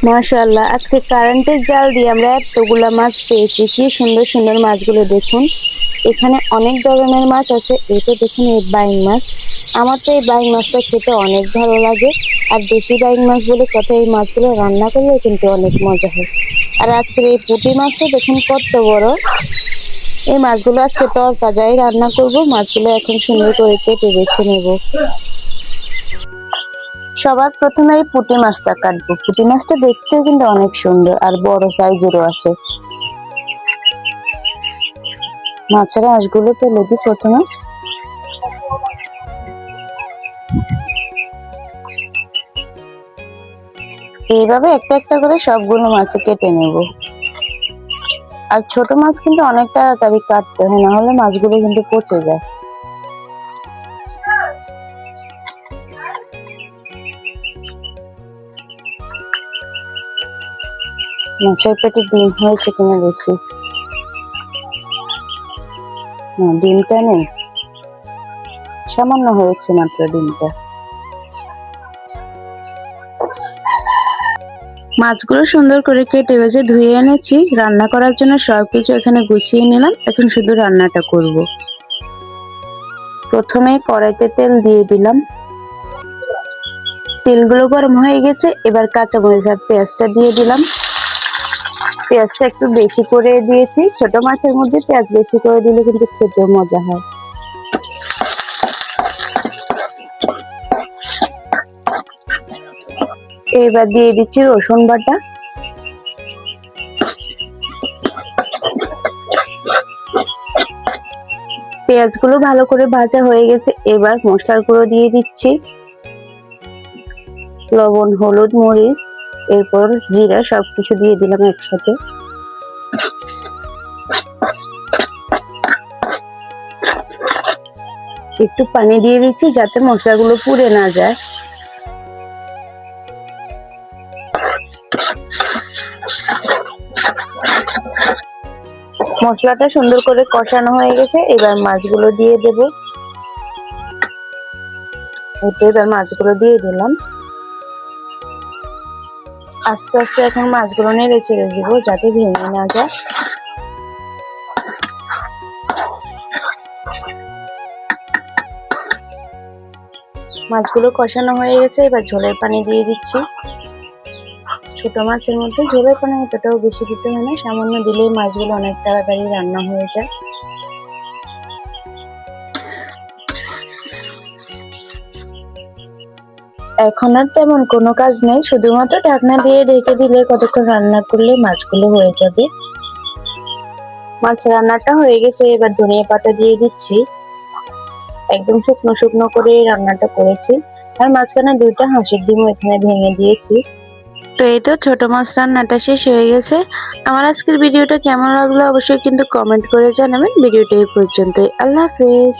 মাশাআল্লাহ, আজকে কারেন্টের জাল দিয়ে আমরা এতগুলা মাছ পেয়েছি। কি সুন্দর সুন্দর মাছগুলো দেখুন। এখানে অনেক ধরনের মাছ আছে। এটা দেখুন, এই বাইং মাছ। আমার তো এই বাইং মাছটা খেতে অনেক ভালো লাগে। আর দেশি বাইং মাছ বলে কথা, এই মাছগুলো রান্না করলে কিন্তু অনেক মজা হয়। আর আজকের এই পুঁটি মাছটা দেখুন কত বড়। এই মাছগুলো আজকে তরতাজাই রান্না করব। মাছগুলো এখন সুন্দর করে কেটে বেছে নেব। সবার প্রথমে এই পুঁটি মাছটা কাটবো। পুঁটি মাছটা দেখতে কিন্তু অনেক সুন্দর আর বড় সাইজেরও আছে। মাছের আঁশগুলো ফেলে দিই প্রথমে। এইভাবে একটা একটা করে সবগুলো মাছ কেটে নেব। আর ছোট মাছ কিন্তু অনেক তাড়াতাড়ি কাটতে হয়, না হলে মাছগুলো কিন্তু পচে যায়। মাছের পেটে ডিম হয়েছে কিনা দেখি। ডিমটা নেই, সামান্য হয়েছে মাত্র ডিমটা। মাছগুলো সুন্দর করে কেটে বেজে ধুয়ে এনেছি। রান্না করার জন্য সবকিছু এখানে গুছিয়ে নিলাম। এখন শুধু রান্নাটা করব। প্রথমে কড়াইতে তেল দিয়ে দিলাম। তেলগুলো গরম হয়ে গেছে। এবার কাঁচামরিচ আর পেঁয়াজটা দিয়ে দিলাম। পেঁয়াজটা একটু বেশি করে দিয়েছি। ছোট মাছের মধ্যে পেঁয়াজ বেশি করে দিলে কিন্তু খেতে মজা হয়। এবার দিয়ে দিচ্ছি রসুন বাটা। পেঁয়াজগুলো ভালো করে ভাজা হয়ে গেছে। এবার মশলার গুঁড়ো দিয়ে দিচ্ছি, লবণ, হলুদ, মরিচ, এরপর জিরা, সবকিছু দিয়ে দিলাম একসাথে। একটু পানি দিয়ে দিচ্ছি যাতে মশলাগুলো পুড়ে না যায়। মশলাটা সুন্দর করে কষানো হয়ে গেছে। এবার মাছগুলো দিয়ে দেব। এবার মাছগুলো দিয়ে দিলাম। আস্তে আস্তে এখন মাছগুলো নেড়ে ছেড়ে দিব যাতে ভেঙে না যায়। মাছগুলো কষানো হয়ে গেছে। এবার ঝোলের পানি দিয়ে দিচ্ছি। ছোট মাছের মধ্যে ঝোলের পানি এতটাও বেশি দিতে হয় না, সামান্য দিলেই মাছগুলো অনেক তাড়াতাড়ি রান্না হয়ে যায়। এখন আর তেমন কোনো কাজ নেই, শুধুমাত্র ঢাকনা দিয়ে ঢেকে দিলে কতক্ষণ রান্না করলে মাছগুলো হয়ে যাবে। মাছ রান্নাটা হয়ে গেছে। এবার ধনিয়া পাতা দিয়ে দিচ্ছি। একদম শুকনো শুকনো করে রান্নাটা করেছি। আর মাঝখানে দুইটা হাঁসের ডিম এখানে ভেঙে দিয়েছি। তো এই তো ছোট মাছ রান্নাটা শেষ হয়ে গেছে। আমার আজকের ভিডিওটা কেমন লাগলো অবশ্যই কিন্তু কমেন্ট করে জানাবেন। ভিডিওটা এই পর্যন্তই। আল্লাহ হাফেজ।